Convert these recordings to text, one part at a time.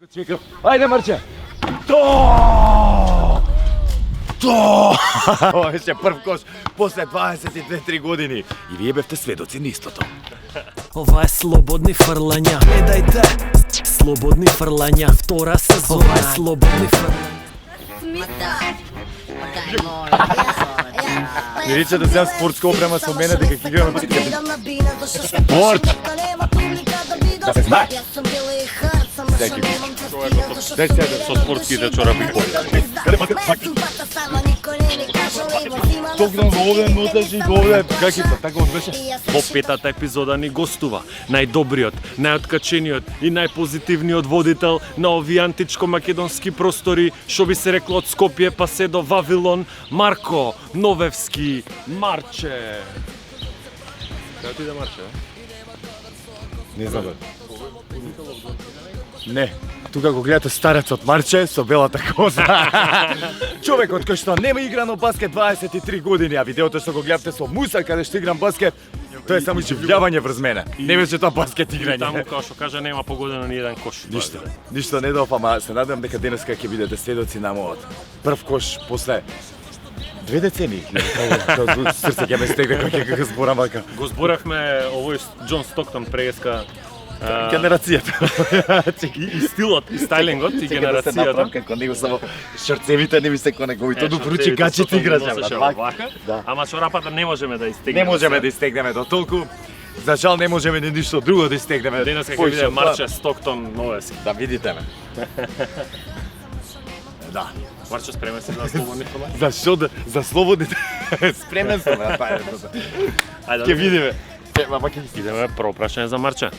Ајде, Марче! То! Ова беше прв кош после 22-3 години. И вие бевте сведоци на истото. Ова е слободни фрлања. Гледајте, слободни фрлања. Втора сезона. Ова е слободни фрлања. Не рече да земам спортска опрема со мене дека ќе играм спорт. Да се знае. Со спортските чорапи појде. Токнам во овде, ноташ и во овде, как е така одбеше? Во петата епизода ни гостува најдобриот, најоткачениот и најпозитивниот водител на овие античко-македонски простори, што би се рекло од Скопје па се до Вавилон, Марко Новевски. Марче. Кај ти да Марче? Не знам. Не, тука го гледате старецот Марче со белата коза. Човекот кој што нема играно баскет 23 години, а видеото што го гледавте со Муса каде што играм баскет, тоа е само живљавање врз мене. Не беше тоа баскет играње. Таму како што кажа нема погодено ни еден кош. Ништо не дофа, ама се надевам дека денеска ќе бидете сведоци на мојот прв кош после 2 децении. Срце ќе ме стегне кога ќе зборам вака. Го зборавме овој Џон Стоктон преска Генерацијата. и стилот, и стајлингот, и генерацијата. Како него само шорцевите не ми се коне говито до поручи гачите играше. Да. Ама чорапата не можеме да истегнеме. Не можеме да истегнеме до толку. За жал не можеме ни ништо друго да истегнеме. Денес ќе биде Марче Стоктон Новевски. Да видите ме. Да. Марче спремен си за слободни фрлања? Зашо да за слободните? Спремен сум на тоа. Ајде. Ќе видиме. Идеме прво прашање за Марче.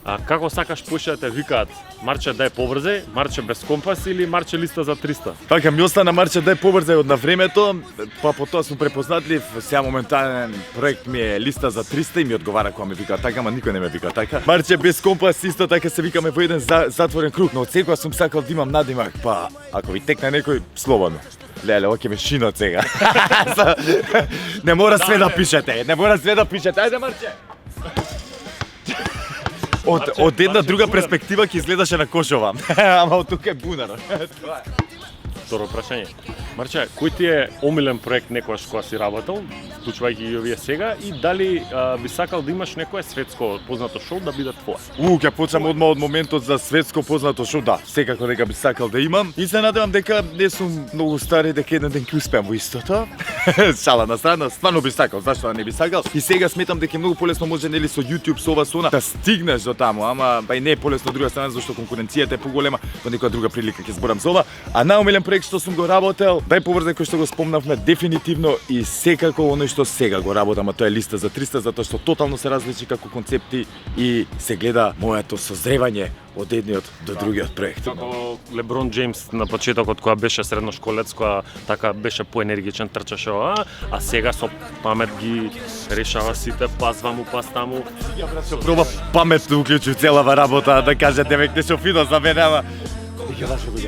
А како сакаш поише да те викаат? Марче дај побрзај, Марче без компас или Марче листа за 300? Така ми остана Марче дај побрзај од на времето, па потоа сум препознатлив. Сега моментален проект ми е листа за 300 и ми одговара кога ме викаат така, ама никој не ме вика така. Марче без компас исто така се викаме во еден затворен круг, но од секоја сум сакал да имам надимак, па ако ви текне некој слободно. Леле, оке ме шинот сега. Не мора све да пишете, не мора све да пишете. Ајде Марче. Од една друга перспектива ќе изгледаше на Кошова, ама од тука е бунар. Второ прашање. Марче, кој ти е омилен проект некојаш кога си работел, вклучувајќи и овие сега, и дали би сакал да имаш некое светско познато шоу да биде твое? Ќе почнам одма од моментот за светско познато шоу, да, секако дека би сакал да имам. И се надевам дека не сум многу стари, дека еден ден ќе успеам во истото. Шала на страна, стварно би сакал, зашто да не би сакал? И сега сметам дека е многу полесно може нели со YouTube, со ова, со она, да стигнеш до таму, ама па и не е полесно од друга страна, зашто конкуренцијата е поголема, во некоја друга прилика ќе зборам за ова. А најомилен проект што сум го работел, дај побрзај кој што го спомнавме дефинитивно и секако оној што сега го работам, а тоа е листа за 300, затоа што тотално се различи како концепти и се гледа моето созревање од едниот до другиот проект. Како Леброн Џејмс на почетокот кога беше средношколец, кога така беше поенергичен, трчаше ова, а сега со памет ги решава сите, пазва му, пас таму. Ја брат, проба памет да уклучи целава работа, да кажете веќе што фино за мене, ама ќе лашо го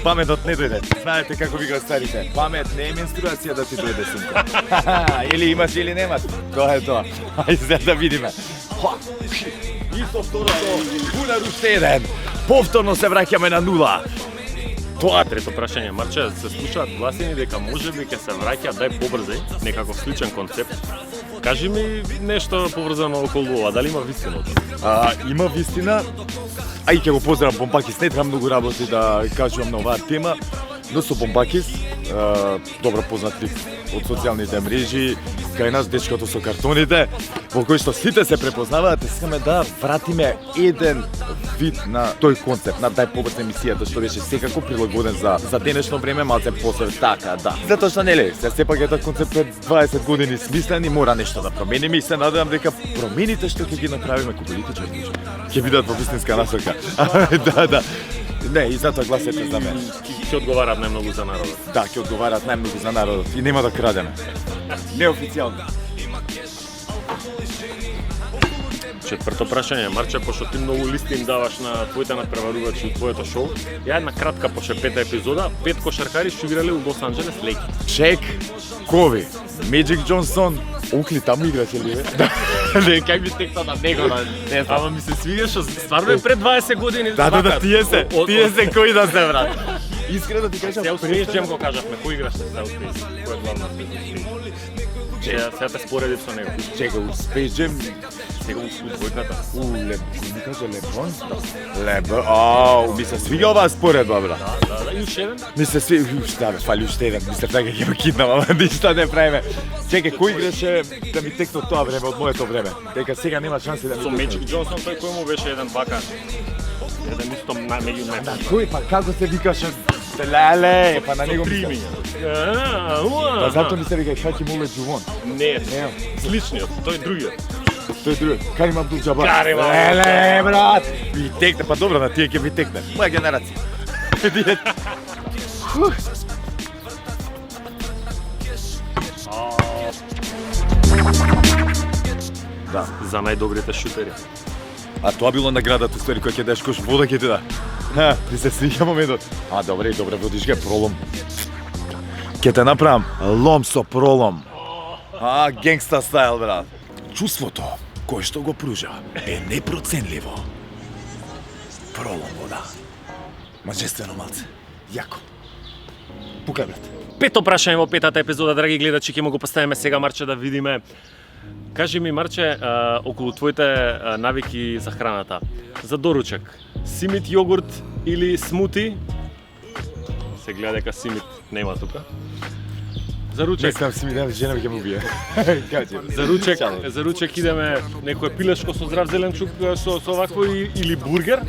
Паметот не дојде. Знаете како викаат старите. Памет не е менструација да ти дојде, сумка. Или имаш или немаш. Тоа е тоа. Ајде да видиме. И со второто, бунар уште еден. Повторно се враќаме на нула. Тоа трето прашање, Марче, се слушаат гласини дека можеби ќе се враќа дај побрзај, некаков сличен концепт. Кажи ми нешто поврзано околу ова, дали има вистина? Има вистина. А и ќе го поздравам Бомбакис, не треба многу работи да кажувам на оваа тема, но со Бомбакис, добро познат лик од социјалните мрежи, кај нас дечкото со картоните, во кој што сите се препознаваат, искаме да вратиме еден вид на тој концепт, на дај побрз емисијата, што беше секако прилагоден за денешно време, малце посеб така, да. Затоа што нели, сепак е тој концепт пред 20 години смислен и мора нешто да промениме и се надевам дека промените што ќе ги направиме како политичари ќе бидат во вистинска насока. Да. Не, и затоа гласете за мене. Ќе одговараат најмногу за народот. Да, ќе одговараат најмногу за народот и нема да крадеме. Неофицијално. Четврто прашање, Марче, пошто ти многу листи им даваш на твоите надпреварувачи и твоето шоу, ја една кратка поше пета епизода, 5 кошаркари што играле у Лос Анџелес Лейкерс. Шек, Кови, Меджик Џонсон, Окли таму играше ли бе? Не, кај ми текна на него, не знам. Ама ми се свига што стварно е пред 20 години. Да, тие се кои да се брат. Искрено ти кажам, Се Space Jam го кажавме, кој играш се Space Jam? Кој е главната? Сега те споредив со него. Чекай, у Space Jam, Сега у двојката. кој ми кажа Леброн? Ми се свига оваа споредба, брат. Да, и уште еден. Ми се свига, да бе, фали уште еден, мислев дека ќе ме киднам, ама ништа не правиме. Чекай, кој играше да ми текне од тоа време, од моето време? Дека сега нема шанси да ми Со текне. Magic Johnson, тој кој му беше еден бака. Еден исто меѓу На меч. кој, па како се викаше? Леле, па на него Три мислам. миња. Па зато ми се вика Шаки Муле Джувон. Не, Не, сличниот, тој другиот. тој друг. Карим Абдул Џабар. Карим Абдул Леле, брат. Ви текне, па добро, на тие ќе ви текне. Моја генерација. Да. За најдобрите шутери. А тоа било наградата, ствари, која ќе дадеш кош вода ќе ти да. Ти се свиѓа моментот. А добре, водиш га пролом. Ќе те направам лом со пролом. Генгста стайл, брат. Чувството кое што го пружа е непроценливо. Пролом вода. Мажествено малце. Јако. Пукај, брат. Пето прашање во петата епизода, драги гледачи, ќе му го поставиме сега, Марче, да видиме. Кажи ми, Марче, околу твоите навики за храната. За доручак, симит јогурт или смути? Се гледа дека симит нема тука. За ручек, Мислам си ми да жена ќе му убие. за ручек идеме некое пилешко со здрав зеленчук со овакво или бургер,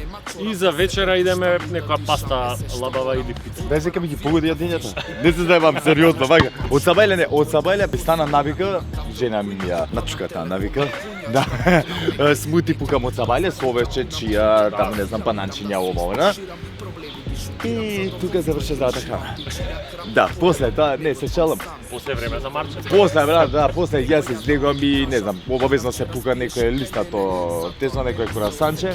и за вечера идеме некоја паста лабава или пица. Без дека ми ги погоди јадењата. Не се заебам сериозно, вака. Од Сабајле би стана навика, жена ми ја начука таа навика. Да. Смути пукам од Сабајле со овече, чија, таму не знам, пананчиња, ова. И тука заврши здравата храна. Да, после тоа, не се шалам. После време за Марче. После, брат, да, после ја се излегувам и не знам, обавезно се пука некој листато, тесно некој курасанче.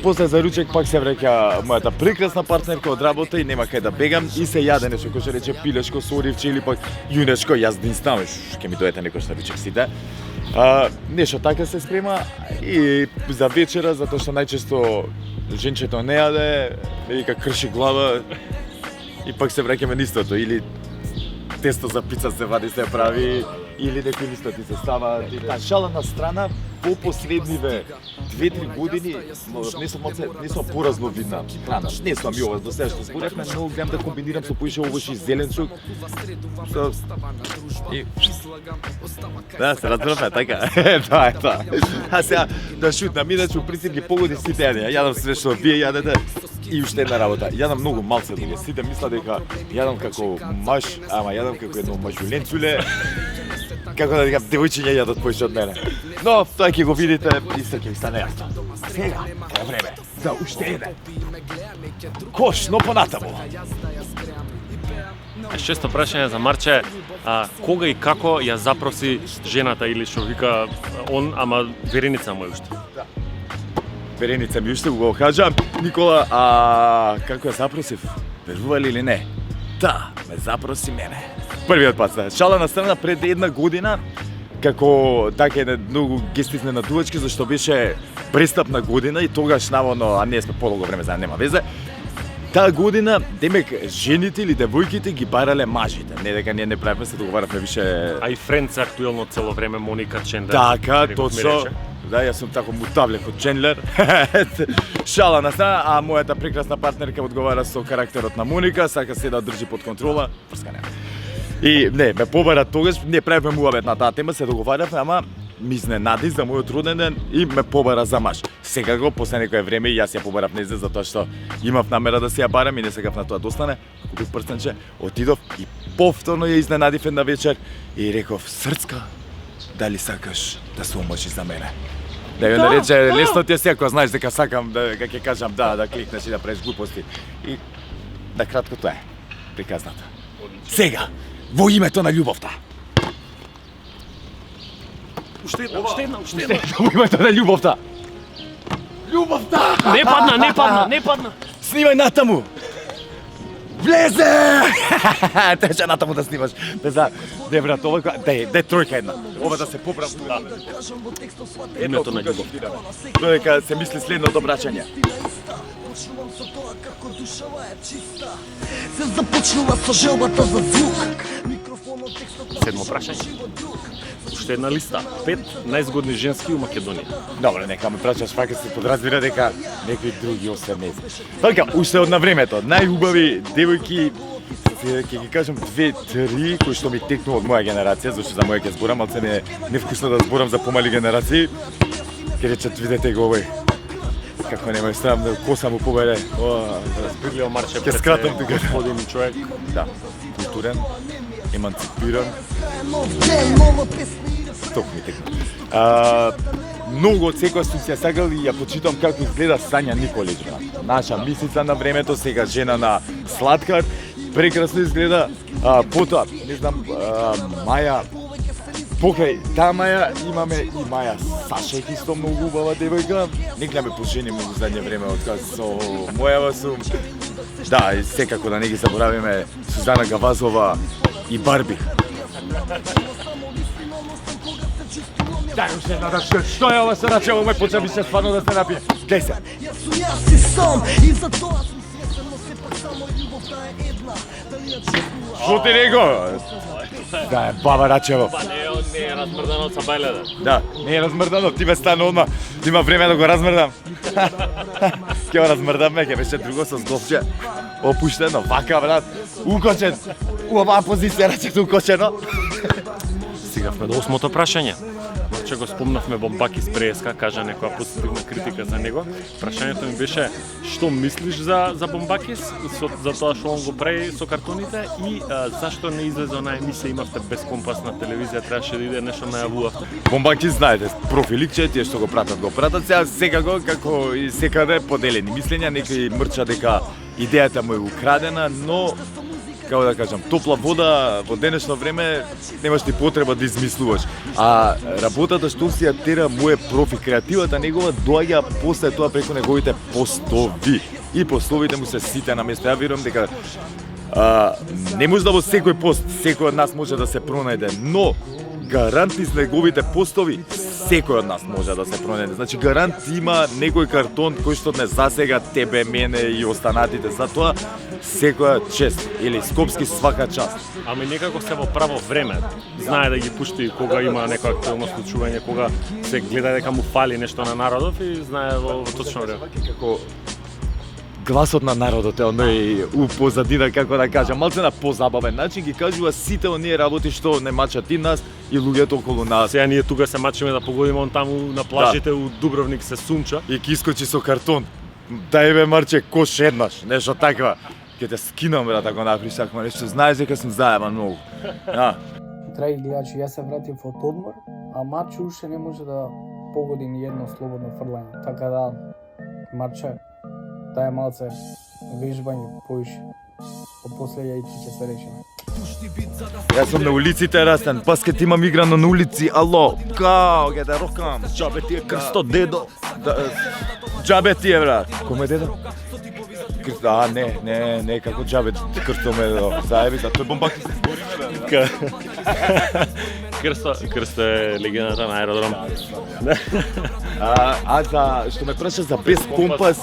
После за ручек пак се враќа мојата прекрасна партнерка од работа и нема кај да бегам и се јаде нешто кој што рече пилешко со оривче или пак јунешко јаздинство, ќе ми дојдете некој што рече сите. Нешто така се спрема и за вечера, затоа што најчесто женчето не јаде, вика крши глава и пак се враќаме на истото, или тесто за пица се вади, се прави, или некој листо ти се става. Шала на страна, по последниве 2-3 години не сум поразновидна храна. Не сум и ова до сега што зборевме, но гледам да комбинирам со поише овош и зеленчук. Да, се разбравме, така. Тоа е тоа. А сега да шутнам, иначе у принцип ги погоди сите јадења. Јадам све што вие јадете. И уште една работа, јадам многу малце луѓе. Сите мисла дека јадам како маж, ама јадам како едно мажуленцуле. Како да викам, девојчиња јадат поише од мене. Но тоа ќе го видите и се ќе ви стане јасно. Сега е време за уште еден кош, но понатаму. Шесто прашање за Марче, кога и како ја запроси жената или што вика он, ама вереница му е уште? Вереница ми уште го кажа, Никола, како ја запросив? Верували или не? Да, ме запроси мене. Првиот пат, шала на страна, пред една година, како така еден многу гест изненадувачки, зашто беше престапна година и тогаш наводно, а ние сме подолго време заедно, нема везе. Таа година, демек, жените или девојките ги барале мажите. Не дека ние не правиме, се договаравме више. А и Френц актуелно цело време Моника Чендлер. Така, точно. Да, јас сум тако мутавлек од Чендлер. Шала на страна, а мојата прекрасна партнерка одговара со карактерот на Моника, сака се да држи под контрола, прскане. И не, ме побара тогаш, не правиме муабет на таа тема, се договаравме, ама ми изненади за мојот роден ден и ме побара за маж. Сега го, после некое време, и јас ја побарав незе, затоа што имав намера да се ја барам и не сакав на тоа да остане. Купив прстенче, отидов и повторно ја изненадив една вечер и реков, Срцка, дали сакаш да се омажиш за мене? Да ја нарече, лесно ти е сега, знаеш дека сакам, дека ќе кажам да кликнеш и да правиш глупости. И да кратко тоа е приказната. Сега, во името на љубовта. Уште една. Во името на љубовта. Љубовта! Не падна. Снимај натаму. Влезе! Те жената му да снимаш. Де брат, ова де тројка една. Ова да се поправи. Името на љубов. Додека се мисли следното обраќање. Се започнува со желбата за звук. Седмо прашање. Уште една листа. 5 најзгодни женски у Македонија. Добре, нека ме прашаш, фака се подразбира дека некои други освен Така, уште од на времето, најубави девојки, ќе ги кажам 2-3 кои што ми текнува од моја генерација, зашто за моја ќе зборам, малце ми е невкусно да зборам за помали генерации. Ќе речат, видете го овој. Како нема срам да коса му побере. Разбирлио Марче Ќе скратам тука. Господин човек. Да, културен, еманципиран. Ток ми текна. Многу од секоја сум се сакал и ја почитам како изгледа Сања Николич, брат. Наша мисица на времето, сега жена на Сладкар, прекрасно изгледа. Потоа, не знам, Маја, покрај таа Маја имаме и Маја Сашек, исто многу убава девојка. Не гледаме по жени многу задње време, откад со мојава сум. Да, и секако да не ги заборавиме Сузана Гавазова и Барби. Дај уште една рачка, што е ова се рачка, ова почна би се стварно да се напие. Глеј се. Јас си сам и за тоа сум свесен, но сепак само љубовта е една. Дали ја чувствувам? Што ти рекол? Да, е баба Рачево. Па не е размрдано од Сабајледа. Да, не е размрдано, ти ме стана одма. Има време да го размрдам. Ќе го размрдаме, ќе беше друго со зговче. Опуштено, вака брат. Укочен. У оваа позиција рачето укочено. Стигавме до 8-то прашање. Че го спомнавме Бомбакис преска, кажа некоја позитивна критика за него. Прашањето ми беше што мислиш за Бомбакис, за тоа што он го прави со картоните и зашто не излезе онаа емисија, имавте безкомпасна телевизија, требаше да иде нешто најавувавте. Бомбаки знаете, профиликче, тие што го пратат сега секако како и секаде поделени мислења, некои мрча дека идејата му е украдена, но како да кажам, топла вода во денешно време немаш ни потреба да измислуваш. А работата што си ја тера му е профи, креативата негова доаѓа после тоа преку неговите постови. И постоите му се сите на место. Ја верувам дека не може да во секој пост секој од нас може да се пронајде, но гарант из неговите постови секој од нас може да се пронајде. Значи гарант има некој картон кој што не засега тебе, мене и останатите. Затоа секоја чест или скопски свака част. Ами некако се во право време. Знае да ги пушти кога има некоја актуелно случување, кога се гледа дека му фали нешто на народов и знае во точно време. Како гласот на народот е оној у позадина, како да кажам, малце на позабавен начин ги кажува сите оние работи што не мачат и нас и луѓето околу нас. Сега ние тука се мачиме да погодиме он таму на плажите у Дубровник се сунча. И ки искочи со картон. Дај бе Марче, кош еднаш, нешто таква. Ке те скинам брат ако направиш таква нешто, знаеш дека сум заебан многу. Драги гледачи, јас се вратив од одмор, а Марче уште не може да погоди ни едно слободно фрлање. Така да, Марче, дај малце вежбање поише. После ја и ти ќе се решиме. Јас сум на улиците растен, баскет имам играно на улици, ало, као, ге да рокам, џабе ти е крсто, дедо. Џабе ти е, брат. Коме дедо? Не, како џабе крсто ме дедо. Заеби, за тој Бомбаки се збориме, бе. Крсто е легендата на аеродром. За што ме праша за без компас,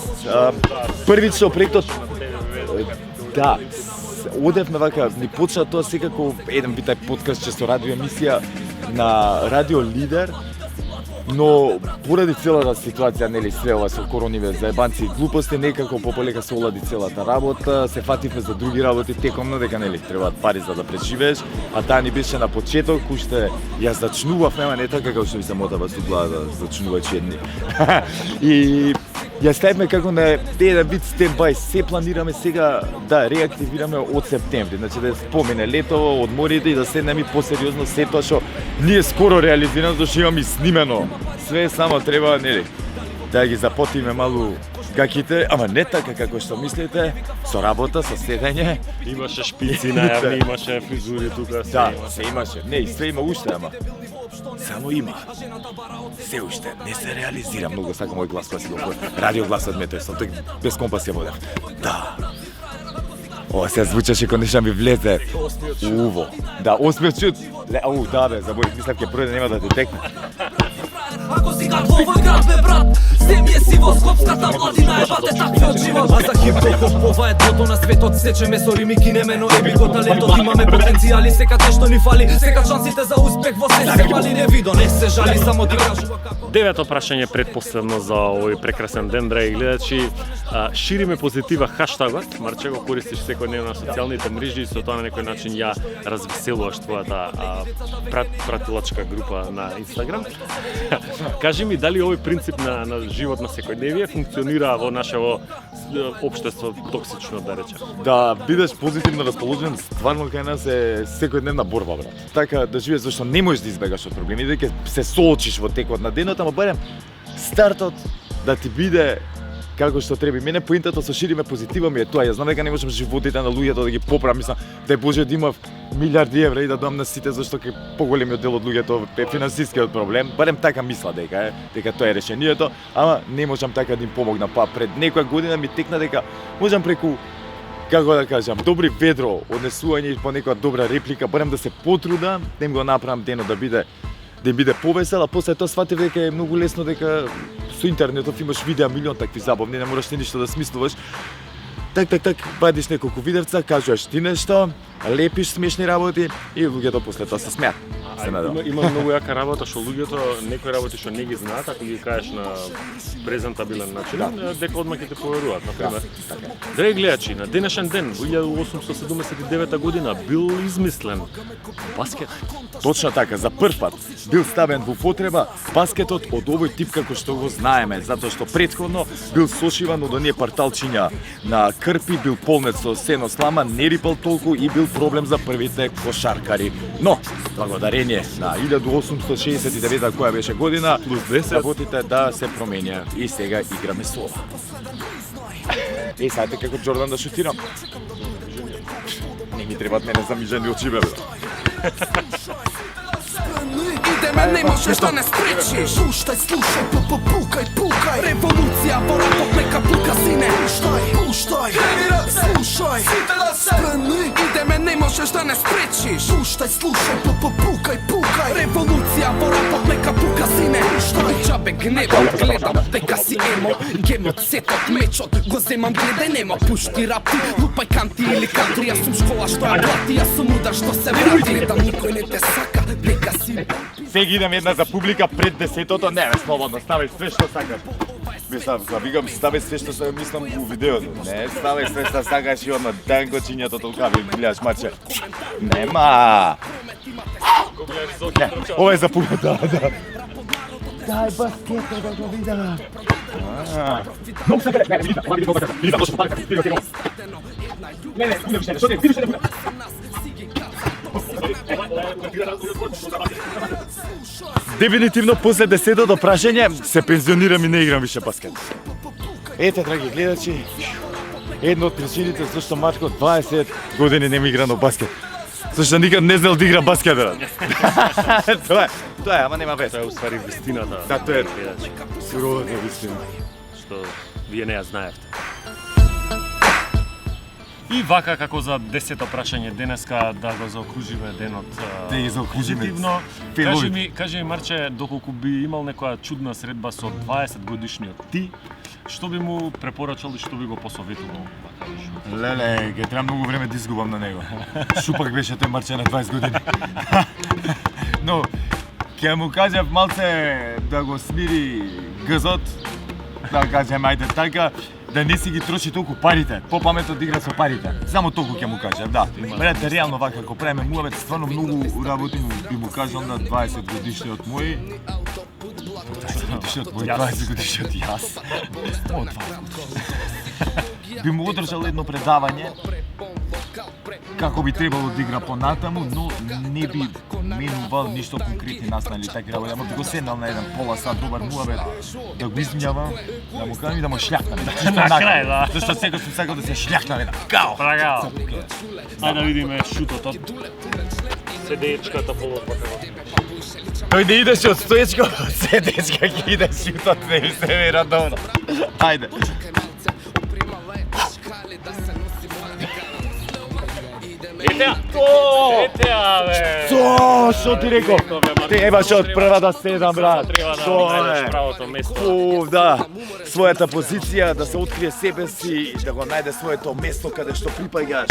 првично проектот, да, одевме вака, ни почна тоа секако еден вид тај подкаст че со радио емисија на Радио Лидер, но поради целата ситуација, нели све ова со корониве заебанци и глупости, некако пополека се олади целата работа, се фативме за други работи текомно дека нели требаат пари за да преживееш, а таа ни беше на почеток, уште ја зачнував, нема не така како што ви се мотава со глава да зачнуваш едни. И ја ставивме како на еден вид стендбај, се планираме сега да реактивираме од септември, значи да спомине летово, одморите и да седнеме посериозно се тоа што ние скоро реализираме, зашто имаме и снимено. Све само треба, нели, да ги запотиме малу гаките, ама не така како што мислите, со работа, со седење. Имаше шпици најавни, имаше фризури тука, се Да, има. се имаше. Не, и све има уште, ама само има. Се уште не се реализира. Многу сакам мој глас кога си го радио гласот ме тој, тој без компас ја водев. Да. О, се звучеше кога нешто ми влезе. Уво. Да, осмиот чут. Да бе, заборив, мислам ке пројде нема да те текне. Ако си как во овој град бе брат, земје си во скопската младина, ебате таквиот живот. А за хип-хопов ова е дното на светот, сечеме со рими, кинеме, но еби го талентот, имаме потенцијали, секад нешто ни фали, секад шансите за успех во се се мали, не видо, не се жали, само ти кажува како. Девето прашање предпоследно за овој прекрасен ден, драги гледачи. Шириме позитива хаштагот, Марче го користиш секојдневно на социјалните мрежи и со тоа на некој начин ја развеселуваш твојата пратилачка група на Инстаграм. Кажи ми, дали овој принцип на живот на секојдневие функционира во нашево општество токсично, да речем? Да бидеш позитивно расположен, стварно кај нас е секојдневна борба, брат. Така да живееш зашто не можеш да избегаш од проблеми, дека се соочиш во текот на денот, ама барем стартот да ти биде како што треба. Мене поинтата со шириме позитива ми е тоа. Ја знам дека не можам животите на луѓето да ги поправам, мислам, дај Боже да имав милиарди евра и да дам на сите зашто ке поголемиот дел од луѓето е финансискиот проблем. Барем така мисла дека тоа е решението, ама не можам така да им помогнам. Па пред некоја година ми текна дека можам преку, како да кажам, добри ведро однесување и по некоја добра реплика, барем да се потрудам, да им го направам денот да биде повесел, а после тоа сватив дека е многу лесно, дека со интернетот имаш видеа милион такви забавни, не мораш ни ништо да смислуваш. Так, вадиш неколку видевца, кажуваш ти нешто, лепиш смешни работи и луѓето после тоа се смеат. Има многу јака работа што луѓето некои работи што не ги знаат, ако ги кажеш на презентабилен начин, дека одма ќе те поверуваат, на пример. Драги гледачи, на денешен ден во 1879 година бил измислен баскет. Точно така, за прв пат бил ставен во употреба баскетот од овој тип како што го знаеме, затоа што претходно бил сошиван од оние парталчиња на крпи, бил полнет со сено слама, не рипал толку и бил проблем за првите кошаркари. Но, благодарение на 1869 која беше година, плюс 10 работите да се променија и сега играме со ова. Сајте како Джордан да шутирам. Не ми требат мене замижени очи, бе. Идеме, не можеш да не спречиш. Пуштай, слушай, пукај. Револуција во рапот нека пука, сине. Пуштай, слушај, Сите да се спрени. Идеме, не можеш да не спречиш. Пуштай, слушај, пукај. Револуција во рапот нека пука, сине. Џабе гневам, гледам дека си емо. Гемот, сетот, мечот, го земам, гледај нема. Пушти рапти, лупај канти или кантри. Јас сум школа што ја плати, јас сум удар што се врати. Гледам, никој не те сака, дека си. Сега идам една за публика пред 10-тото, не, слободно, ставај све што сакаш. Мислам, викам, ставај све што се мислам у видеото. Не, ставај све што сакаш и одма дан кочињето толкави, гледаш Марче. Нема. Не, ова е за публика, да. Дај баскетот да го видам. Дефинитивно после 10-тото прашање се пензионирам и не играм више баскет. Ете, драги гледачи, едно од причините зашто Марко 20 години не ми игра на баскет. Зашто никад не знал да игра баскет, брат. Тоа е, ама нема везе. Тоа е уствари вистината. Да, тоа е гледачи, суровата вистина. што вие не ја знаевте. И вака како за 10-то прашање денеска да го заокружиме денот Да ги заокружиме. позитивно. Пиловите. Кажи ми Марче, доколку би имал некоја чудна средба со 20 годишниот ти, што би му препорачал и што би го посоветувал? Леле, ќе треба многу време да изгубам на него. Шупак беше тој Марче на 20 години. Но, ќе му кажав малце да го смири гзот, да кажем ајде така, да не си ги троши толку парите, попаметно да игра со парите. Само толку ќе му кажав, да. Брате, реално вака, ако правиме муавет, стварно многу работи би му кажал на 20 годишниот мој. 20 годишниот јас. Би му одржал едно предавање како би требало да игра понатаму, но не би менувал ништо конкретни настанали такви работи, ама би го седнал на еден пола сат добар муавет, да го измјавам, да му кажам и да му шљахнам. На крај, да. Зашто секој сум сакал да се шљахнам еден. Као! Прагао. Ајде да видиме шутот. Седечката полопакава. Тој не идеше од стоечко, седечка ќе иде шутот, не ми се вера добро. Ајде. Етеа, бе! Што ти реков? Требаше од прва да седам, брат. Треба да Тоа најдеш е. правото место. Да, својата позиција, да се открие себе си, да го најде своето место каде што припаѓаш.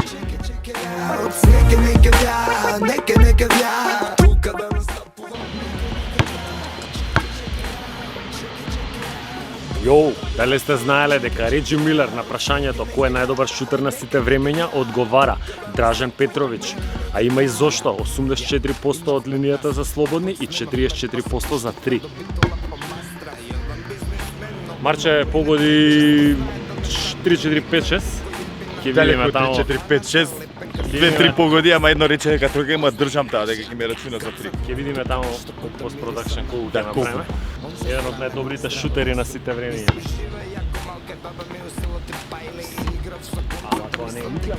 Јоу, дали сте знаеле дека Реджи Милер на прашањето кој е најдобар шутер на сите времења одговара Дражен Петровиќ, а има и зошто 84% од линијата за слободни и 44% за 3. Марче погоди 3-4-5-6. Ќе видиме Далеко таму. 3-4-5-6, 2-3 погоди, ама едно рече дека трога има држам таа, дека ќе ми рачуна за 3. Ќе видиме таму постпродакшн колку ќе колку. направиме. Еден од најдобрите шутери на сите времења. Ама тоа не е никога.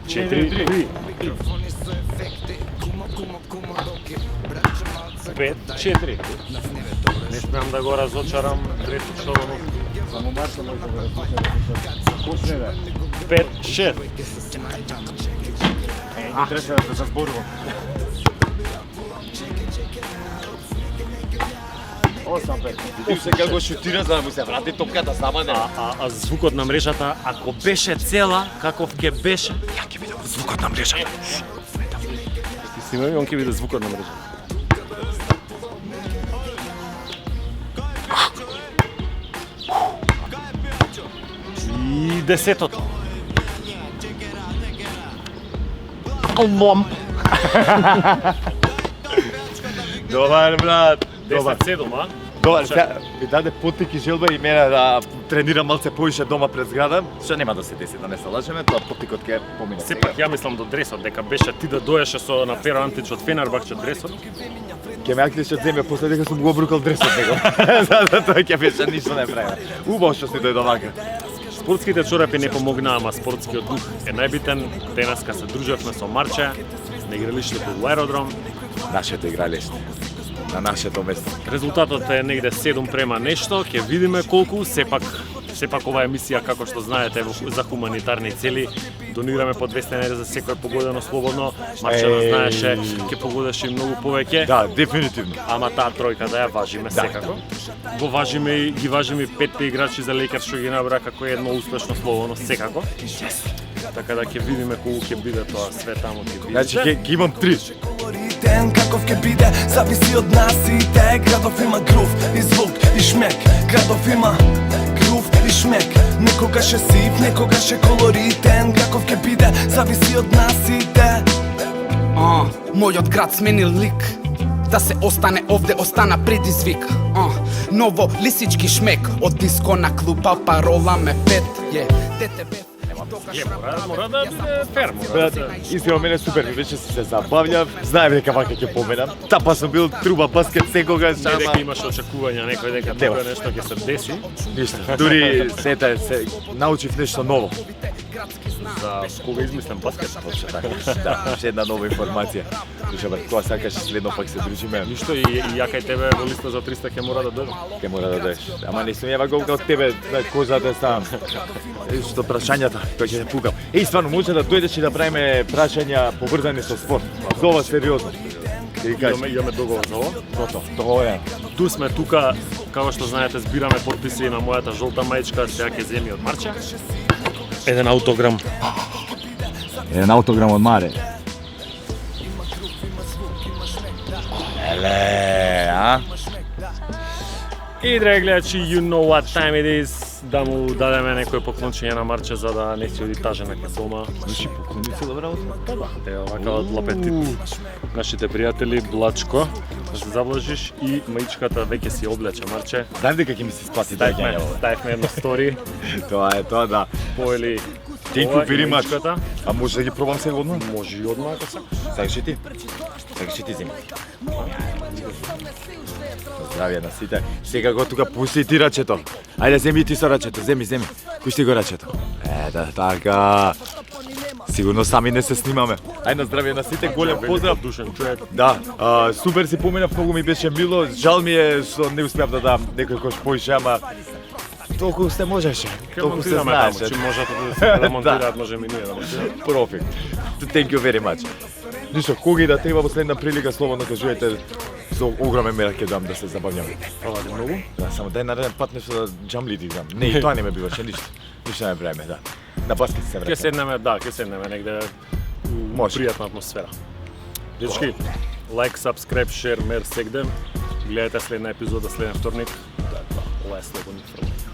Четири, 5-4. Не смеам да го разочарам, трети што го Само Марко може да го разпочне. Почне да. 5-6. Треба да се зборувам. 8-5. Сега го шутира за да му се врати топката сама не. А звукот на мрежата, ако беше цела, каков ќе беше? Ја ќе видам звукот на мрежата. Ти снимај, он ќе биде звукот на мрежата. И десетото. Добар, брат. Добар. 10-7, а? Добар, сега ми даде потик и желба и мене да тренирам малце поише дома пред зграда, што нема да се деси, да не се лажеме, тоа потикот ќе помине. Сепак ја мислам до дресот, дека беше ти да доеше со на Феро Антич од Фенербахче дресот. Ќе ме актиш од земја после дека сум го обрукал дресот него. За тоа ќе беше ништо не правиме. Убаво што си дојде вака. Спортските чорапи не помогнаа, ама спортскиот дух е најбитен. Денеска се дружевме со Марче на игралиштето во аеродром. Нашето игралиште. На нашето место. Резултатот е негде 7 према нешто, ќе видиме колку, сепак ова емисија, како што знаете, за хуманитарни цели, донираме по 200 евра за секој погодено слободно. Марче да знаеше, ќе погодеше и многу повеќе. Да, дефинитивно. Ама таа тројка да ја важиме секако. Ги важиме и 5 играчи за Лейкерс што ги набра како едно успешно слободно секако. Така да ќе видиме колку ќе биде тоа све таму ќе биде. Значи ќе имам 3. Ден каков ќе биде, зависи од нас сите. Градов има грув и звук и шмек. Градов има грув и шмек. Некогаш е сив, некогаш е колоритен. Каков ќе биде, зависи од нас сите. Мојот град сменил лик. Да се остане овде, остана предизвик. Ново лисички шмек. Од диско на клуба парола ме пет. ТТБ. Мора да биде фер, Брат, искрено мене супер ми беше, се забавljав. Знаев дека вака ќе поменам. Тапа сум бил труба баскет секогаш, Не дека ама имаш очекувања некој дека Нема. тука нешто ќе се деси. ништо. Дури се научив нешто ново. За кога измислен баскет. Точно така. Да, уште една нова информација. Слушай, брат, кога сакаш следно пак се дружиме, Ништо и ја кај тебе во листа за 300 ќе мора да дојдам. ќе мора да доеш. Ама не сум јава голка од тебе, да коза да ставам. Што прашањата кои ќе те пукам. Стварно може да дојдеш и да правиме прашања поврзани со спорт. За ова сериозно. Ќе ви кажам. Имаме договор за ова. Тоа е. Ту сме тука, како што знаете, збираме потписи на мојата жолта маичка, сега ќе земи од Марче. Еден аутограм. Еден аутограм од Маре. Еле, а? И драги гледачи, you know what time it is. Да му дадеме некој поклончење на Марче за да не си оди тажен на дома. Души поклоници добра работа. Да, те вака од лапетит. Нашите пријатели Блачко, да се заблажиш и маичката веќе си облече Марче. Знаеш дека ќе ми се сплати доаѓање ова. Ставивме едно стори, Тоа е тоа, да. поели Thank you ова very и much. маичката. А може да ги пробам сега одма? Може и одма ако сакаш. Сакаш и ти? Сакаш и ти земи. Здравје на сите. Сега го тука пусти ти рачето. Ајде земи ти со рачето, земи. Пусти го рачето. Да, така. Сигурно сами не се снимаме. Ај на здравје на сите, голем поздрав. Душен човек. Да, супер си поминав, многу ми беше мило. Жал ми е што не успеав да дам некој кош поише, ама толку се можеше. Ке Толку се монтираме таму, знаеше. че можат да монтираат, можеме и ние да монтираме. Профит. Thank you very much. Ништо, кога и да треба во следна прилика, слободно кажувате, со огромен мерак ќе дам да се забавljаме. Фала ти многу. Да, само дај нареден пат нешто да джамли ти дам. Не, и тоа не ме биваше ништо. Ништо не време, да. На баскет се Ке враќам. седнеме, да, ке седнеме негде у Може. пријатна атмосфера. Дечки, лайк, сабскрайб, шер, мер сегде. Гледате следна епизода следен вторник. Да, ова е Слободни фрлања.